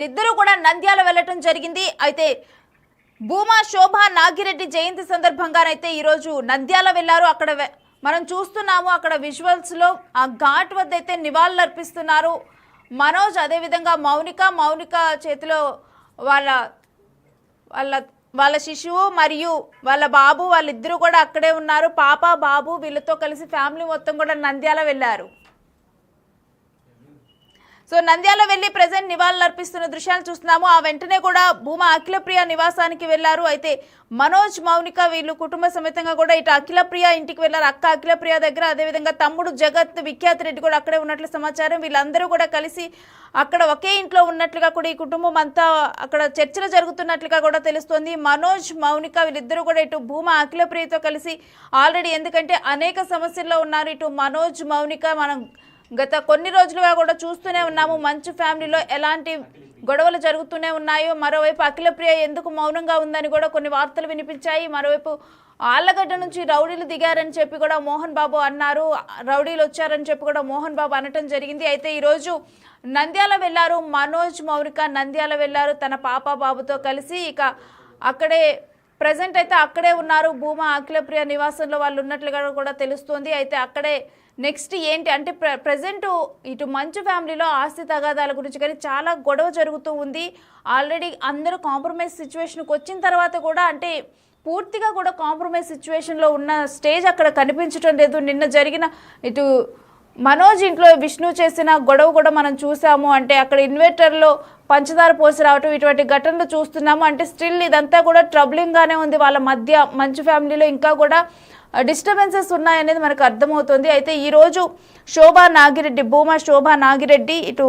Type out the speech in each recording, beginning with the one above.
ఇద్దరు కూడా నంద్యాల వెళ్ళటం జరిగింది. అయితే భూమా శోభ నాగిరెడ్డి జయంతి సందర్భంగానైతే ఈరోజు నంద్యాల వెళ్ళారు. అక్కడ మనం చూస్తున్నాము, అక్కడ విజువల్స్ లో ఆ ఘాట్ వద్ద అయితే నివాళులు అర్పిస్తున్నారు మనోజ్. అదేవిధంగా మౌనిక చేతిలో వాళ్ళ శిశువు మరియు వాళ్ళ బాబు, వాళ్ళిద్దరూ కూడా అక్కడే ఉన్నారు. పాప బాబు వీళ్ళతో కలిసి ఫ్యామిలీ మొత్తం కూడా నంద్యాల వెళ్ళారు. సో నంద్యాల వెళ్ళి ప్రజెంట్ నివాళులు అర్పిస్తున్న దృశ్యాలు చూస్తున్నాము. ఆ వెంటనే కూడా భూమా అఖిలప్రియ నివాసానికి వెళ్లారు. అయితే మనోజ్ మౌనిక వీళ్ళు కుటుంబ సమేతంగా కూడా ఇటు అఖిలప్రియ ఇంటికి వెళ్లారు. అక్క అఖిలప్రియ దగ్గర, అదేవిధంగా తమ్ముడు జగత్ విఖ్యాత్ రెడ్డి కూడా అక్కడే ఉన్నట్లు సమాచారం. వీళ్ళందరూ కూడా కలిసి అక్కడ ఒకే ఇంట్లో ఉన్నట్లుగా కూడా ఈ కుటుంబం అంతా అక్కడ చర్చలు జరుగుతున్నట్లుగా కూడా తెలుస్తోంది. మనోజ్ మౌనిక వీళ్ళిద్దరూ కూడా ఇటు భూమా అఖిలప్రియతో కలిసి ఆల్రెడీ, ఎందుకంటే అనేక సమస్యల్లో ఉన్నారు. ఇటు మనోజ్ మౌనిక మనం గత కొన్ని రోజులుగా కూడా చూస్తూనే ఉన్నాము, మంచు ఫ్యామిలీలో ఎలాంటి గొడవలు జరుగుతూనే ఉన్నాయో. మరోవైపు అఖిలప్రియ ఎందుకు మౌనంగా ఉందని కూడా కొన్ని వార్తలు వినిపించాయి. మరోవైపు ఆళ్లగడ్డ నుంచి రౌడీలు దిగారని చెప్పి కూడా మోహన్ బాబు అన్నారు, రౌడీలు వచ్చారని చెప్పి కూడా మోహన్ బాబు అనటం జరిగింది. అయితే ఈరోజు నంద్యాల వెళ్లారు మనోజ్ మౌనిక, నంద్యాల వెళ్లారు తన పాప బాబుతో కలిసి. ఇక అక్కడే ప్రజెంట్ అయితే అక్కడే ఉన్నారు. భూమా అఖిలప్రియ నివాసంలో వాళ్ళు ఉన్నట్లుగా కూడా తెలుస్తోంది. అయితే అక్కడే నెక్స్ట్ ఏంటి అంటే ప్రజెంట్ ఇటు మంచు ఫ్యామిలీలో ఆస్తి తగాదాల గురించి కానీ చాలా గొడవ జరుగుతూ ఉంది. ఆల్రెడీ అందరూ కాంప్రమైజ్ సిచ్యువేషన్కి వచ్చిన తర్వాత కూడా, అంటే పూర్తిగా కూడా కాంప్రమైజ్ సిచ్యువేషన్లో ఉన్న స్టేజ్ అక్కడ కనిపించడం లేదు. నిన్న జరిగిన ఇటు మనోజ్ ఇంట్లో విష్ణు చేసిన గొడవ కూడా మనం చూసాము. అంటే అక్కడ ఇన్వర్టర్లో పంచదార పోసి రావటం, ఇటువంటి ఘటనలు చూస్తున్నాము. అంటే స్టిల్ ఇదంతా కూడా ట్రబులింగ్గానే ఉంది వాళ్ళ మధ్య. మంచు ఫ్యామిలీలో ఇంకా కూడా డిస్టర్బెన్సెస్ ఉన్నాయనేది మనకు అర్థమవుతుంది. అయితే ఈరోజు భూమా శోభా నాగిరెడ్డి ఇటు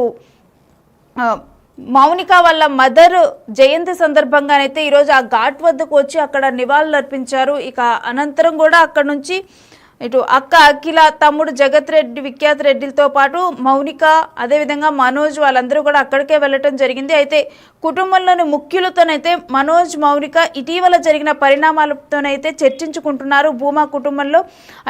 మౌనిక వాళ్ళ మదర్ జయంతి సందర్భంగానైతే ఈరోజు ఆ ఘాట్ వద్దకు వచ్చి అక్కడ నివాళులు అర్పించారు. ఇక అనంతరం కూడా అక్కడ నుంచి ఇటు అక్క అఖిల, తమ్ముడు జగత్ రెడ్డి విఖ్యాత్ రెడ్డిలతో పాటు మౌనిక, అదేవిధంగా మనోజ్ వాళ్ళందరూ కూడా అక్కడికే వెళ్ళటం జరిగింది. అయితే కుటుంబంలోని ముఖ్యులతోనైతే మనోజ్ మౌనిక ఇటీవల జరిగిన పరిణామాలతోనైతే చర్చించుకుంటున్నారు భూమా కుటుంబంలో.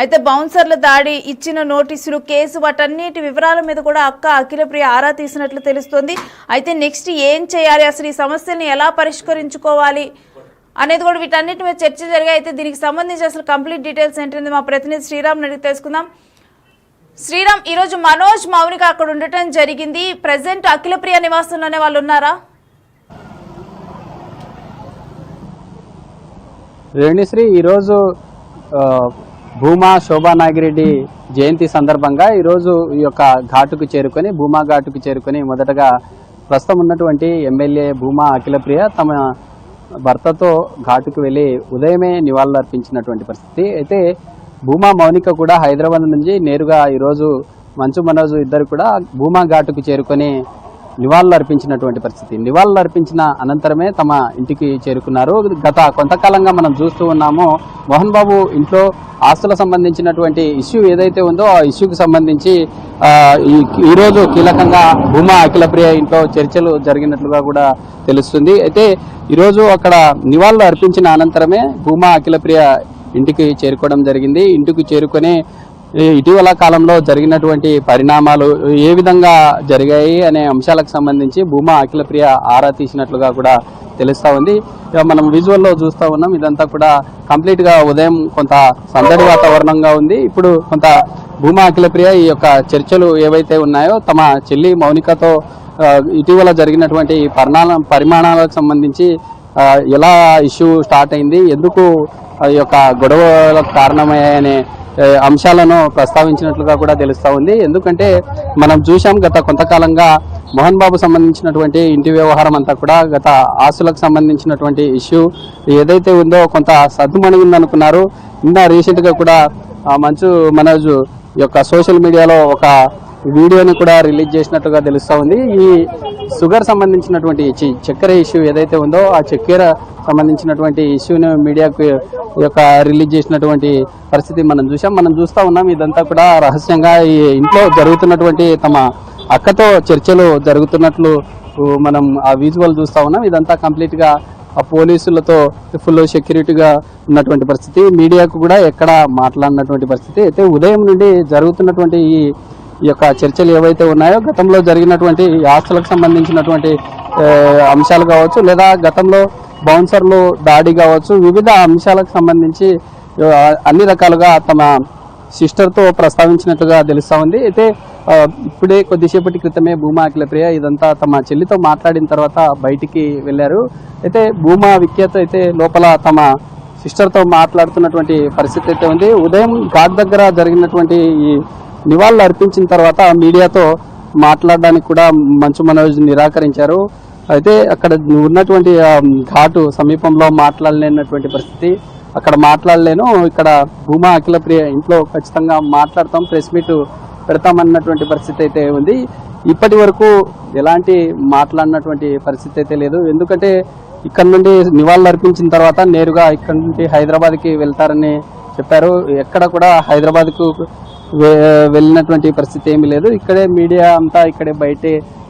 అయితే బౌన్సర్ల దాడి, ఇచ్చిన నోటీసులు, కేసు, వాటన్నిటి వివరాల మీద కూడా అక్క అఖిలప్రియ ఆరా తీసినట్లు తెలుస్తోంది. అయితే నెక్స్ట్ ఏం చేయాలి, అసలు ఈ సమస్యని ఎలా పరిష్కరించుకోవాలి అనేది కూడా వీటన్నిటి మీద చర్చ జరిగాయి. అయితే దీనికి సంబంధించి అసలు కంప్లీట్ డీటెయిల్స్ ఏంటంటే మా ప్రతినిధి శ్రీరామ్ అడిగి తెలుసుకుందాం. శ్రీరామ్, ఈరోజు మనోజ్ మౌనిక అక్కడ ఉండటం జరిగింది. ప్రజెంట్ అఖిలప్రియ నివాసంలోనే వాళ్ళు ఉన్నారా? రేణుశ్రీ, ఈరోజు భూమా శోభా నాగిరెడ్డి జయంతి సందర్భంగా ఈరోజు ఈ యొక్క ఘాటుకు చేరుకొని, భూమా ఘాటుకు చేరుకొని మొదటగా ప్రస్తుతం ఉన్నటువంటి ఎమ్మెల్యే భూమా అఖిలప్రియ తమ భర్తతో ఘాటుకు వెళ్ళి ఉదయమే నివాళులు అర్పించినటువంటి పరిస్థితి. అయితే భూమా మౌనిక కూడా హైదరాబాద్ నుంచి నేరుగా ఈరోజు మంచు మనోజ్ ఇద్దరు కూడా భూమా ఘాటుకు చేరుకొని నివాళులు అర్పించినటువంటి పరిస్థితి. నివాళులు అర్పించిన అనంతరమే తమ ఇంటికి చేరుకున్నారు. గత కొంతకాలంగా మనం చూస్తూ ఉన్నాము, మోహన్ బాబు ఇంట్లో ఆస్తుల సంబంధించినటువంటి ఇష్యూ ఏదైతే ఉందో ఆ ఇష్యూకి సంబంధించి ఈరోజు కీలకంగా భూమా అఖిలప్రియ ఇంట్లో చర్చలు జరిగినట్లుగా కూడా తెలుస్తుంది. అయితే ఈరోజు అక్కడ నివాళులు అర్పించిన అనంతరమే భూమా అఖిలప్రియ ఇంటికి చేరుకోవడం జరిగింది. ఇంటికి చేరుకొని ఇటీవల కాలంలో జరిగినటువంటి పరిణామాలు ఏ విధంగా జరిగాయి అనే అంశాలకు సంబంధించి భూమా అఖిలప్రియ ఆరా తీసినట్లుగా కూడా తెలుస్తా ఉంది. మనం విజువల్లో చూస్తూ ఉన్నాం. ఇదంతా కూడా కంప్లీట్ గా ఉదయం కొంత సందడి వాతావరణంగా ఉంది. ఇప్పుడు కొంత భూమా అఖిలప్రియ ఈ యొక్క చర్చలు ఏవైతే ఉన్నాయో తమ చెల్లి మౌనికతో ఇటీవల జరిగినటువంటి పరిమాణాలకు సంబంధించి ఎలా ఇష్యూ స్టార్ట్ అయింది, ఎందుకు ఈ యొక్క గొడవలకు కారణమయ్యాయనే అంశాలను ప్రస్తావించినట్లుగా కూడా తెలుస్తా ఉంది. ఎందుకంటే మనం చూసాం గత కొంతకాలంగా మోహన్ బాబు సంబంధించినటువంటి ఇంటి వ్యవహారం అంతా కూడా, గత ఆస్తులకు సంబంధించినటువంటి ఇష్యూ ఏదైతే ఉందో కొంత సద్దుమణిగిందనుకున్నారు. నిన్న రీసెంట్ గా కూడా మంచు మనోజ్ యొక్క సోషల్ మీడియాలో ఒక వీడియోని కూడా రిలీజ్ చేసినట్టుగా తెలుస్తా ఉంది. ఈ షుగర్ సంబంధించినటువంటి చక్కెర ఇష్యూ ఏదైతే ఉందో ఆ చక్కెర సంబంధించినటువంటి ఇష్యూని మీడియాకు యొక్క రిలీజ్ చేసినటువంటి పరిస్థితి మనం చూస్తూ ఉన్నాం. ఇదంతా కూడా రహస్యంగా ఈ ఇంట్లో జరుగుతున్నటువంటి తమ అక్కతో చర్చలు జరుగుతున్నట్లు మనం ఆ విజువల్ చూస్తూ ఉన్నాం. ఇదంతా కంప్లీట్ గా పోలీసులతో ఫుల్ సెక్యూరిటీగా ఉన్నటువంటి పరిస్థితి, మీడియాకు కూడా ఎక్కడ మాట్లాడినటువంటి పరిస్థితి. అయితే ఉదయం నుండి జరుగుతున్నటువంటి ఈ ఈ యొక్క చర్చలు ఏవైతే ఉన్నాయో గతంలో జరిగినటువంటి ఆస్తులకు సంబంధించినటువంటి అంశాలు కావచ్చు, లేదా గతంలో బౌన్సర్లు దాడి కావచ్చు, వివిధ అంశాలకు సంబంధించి అన్ని రకాలుగా తమ సిస్టర్తో ప్రస్తావించినట్లుగా తెలుస్తా ఉంది. అయితే ఇప్పుడే కొద్దిసేపటి క్రితమే భూమా అఖిలప్రియ ఇదంతా తమ చెల్లితో మాట్లాడిన తర్వాత బయటికి వెళ్ళారు. అయితే భూమా విఖ్యాత అయితే లోపల తమ సిస్టర్తో మాట్లాడుతున్నటువంటి పరిస్థితి అయితే ఉంది. ఉదయం ఘాట్ దగ్గర జరిగినటువంటి ఈ నివాళులు అర్పించిన తర్వాత మీడియాతో మాట్లాడడానికి కూడా మంచు మనోజ్ నిరాకరించారు. అయితే అక్కడ ఉన్నటువంటి ఘాటు సమీపంలో మాట్లాడలేనటువంటి పరిస్థితి, అక్కడ మాట్లాడలేను, ఇక్కడ భూమా అఖిలప్రియ ఇంట్లో ఖచ్చితంగా మాట్లాడతాం, ప్రెస్ మీట్ పెడతామన్నటువంటి పరిస్థితి అయితే ఉంది. ఇప్పటి వరకు ఎలాంటి మాట్లాడినటువంటి పరిస్థితి అయితే లేదు. ఎందుకంటే ఇక్కడ నుండి నివాళులు అర్పించిన తర్వాత నేరుగా ఇక్కడ నుండి హైదరాబాద్కి వెళ్తారని చెప్పారు. ఎక్కడ కూడా హైదరాబాద్కు వెళ్ళినటువంటి పరిస్థితి ఏమీ లేదు. ఇక్కడే మీడియా అంతా ఇక్కడే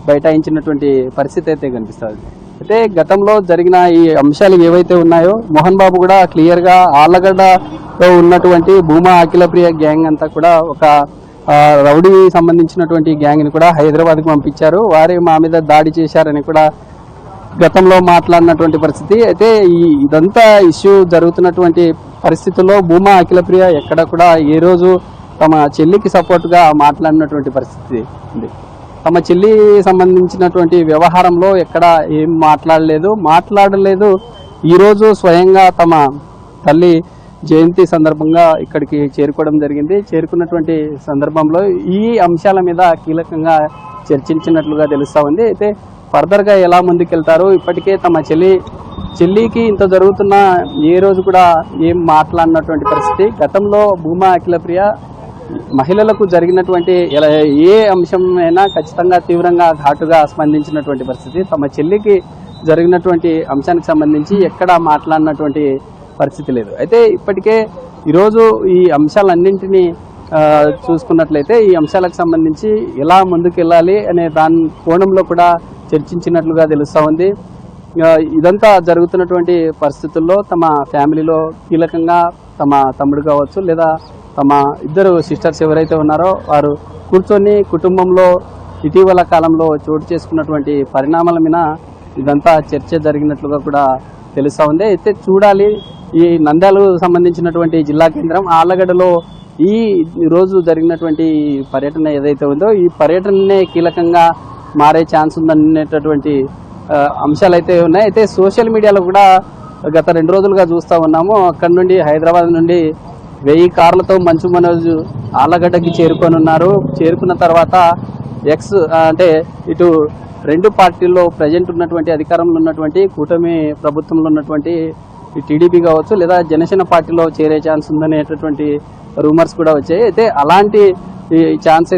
బైఠాయించినటువంటి పరిస్థితి అయితే కనిపిస్తుంది. అయితే గతంలో జరిగిన ఈ అంశాలు ఏవైతే ఉన్నాయో మోహన్ బాబు కూడా క్లియర్గా ఆళ్లగడ్డలో ఉన్నటువంటి భూమా అఖిలప్రియ గ్యాంగ్ అంతా కూడా ఒక రౌడీ సంబంధించినటువంటి గ్యాంగ్ని కూడా హైదరాబాద్కు పంపించారు. వారే మా మీద దాడి చేశారని కూడా గతంలో మాట్లాడినటువంటి పరిస్థితి. అయితే ఇదంతా ఇష్యూ జరుగుతున్నటువంటి పరిస్థితుల్లో భూమా అఖిలప్రియ ఎక్కడ కూడా ఏ రోజు తమ చెల్లికి సపోర్ట్గా మాట్లాడినటువంటి పరిస్థితి ఉంది. తమ చెల్లి సంబంధించినటువంటి వ్యవహారంలో ఎక్కడ ఏం మాట్లాడలేదు. ఈరోజు స్వయంగా తమ తల్లి జయంతి సందర్భంగా ఇక్కడికి చేరుకోవడం జరిగింది. చేరుకున్నటువంటి సందర్భంలో ఈ అంశాల మీద కీలకంగా చర్చించినట్లుగా తెలుస్తా ఉంది. అయితే ఫర్దర్గా ఎలా ముందుకెళ్తారు, ఇప్పటికే తమ చెల్లికి ఇంత జరుగుతున్నా ఏ రోజు కూడా ఏం మాట్లాడినటువంటి పరిస్థితి. గతంలో భూమా అఖిలప్రియ మహిళలకు జరిగినటువంటి ఏ అంశమైనా ఖచ్చితంగా తీవ్రంగా ఘాటుగా స్పందించినటువంటి పరిస్థితి. తమ చెల్లికి జరిగినటువంటి అంశానికి సంబంధించి ఎక్కడా మాట్లాడినటువంటి పరిస్థితి లేదు. అయితే ఇప్పటికే ఈరోజు ఈ అంశాలన్నింటినీ చూసుకున్నట్లయితే ఈ అంశాలకు సంబంధించి ఎలా ముందుకెళ్ళాలి అనే దాని కోణంలో కూడా చర్చించినట్లుగా తెలుస్తూ ఉంది. ఇదంతా జరుగుతున్నటువంటి పరిస్థితుల్లో తమ ఫ్యామిలీలో కీలకంగా తమ తమ్ముడు కావచ్చు, లేదా తమ ఇద్దరు సిస్టర్స్ ఎవరైతే ఉన్నారో వారు కూర్చొని కుటుంబంలో ఇటీవల కాలంలో చోటు చేసుకున్నటువంటి పరిణామాల మీద ఇదంతా చర్చ జరిగినట్లుగా కూడా తెలుస్తూ ఉంది. అయితే చూడాలి, ఈ నంద్యాలకు సంబంధించినటువంటి జిల్లా కేంద్రం ఆళ్లగడ్డలో ఈ రోజు జరిగినటువంటి పర్యటన ఏదైతే ఉందో ఈ పర్యటననే కీలకంగా మారే ఛాన్స్ ఉందనేటటువంటి అంశాలు అయితే ఉన్నాయి. అయితే సోషల్ మీడియాలో కూడా గత 2 రోజులుగా చూస్తూ ఉన్నాము. అక్కడ నుండి హైదరాబాద్ నుండి 1000 కార్లతో మంచు మనోజ్ ఆళ్లగడ్డకి చేరుకొనున్నారు. చేరుకున్న తర్వాత అంటే ఇటు 2 పార్టీల్లో ప్రజెంట్ ఉన్నటువంటి అధికారంలో ఉన్నటువంటి కూటమి ప్రభుత్వంలో ఉన్నటువంటి టీడీపీ కావచ్చు, లేదా జనసేన పార్టీలో చేరే ఛాన్స్ ఉందనేటటువంటి రూమర్స్ కూడా వచ్చాయి. అయితే అలాంటి ఛాన్స్ అయితే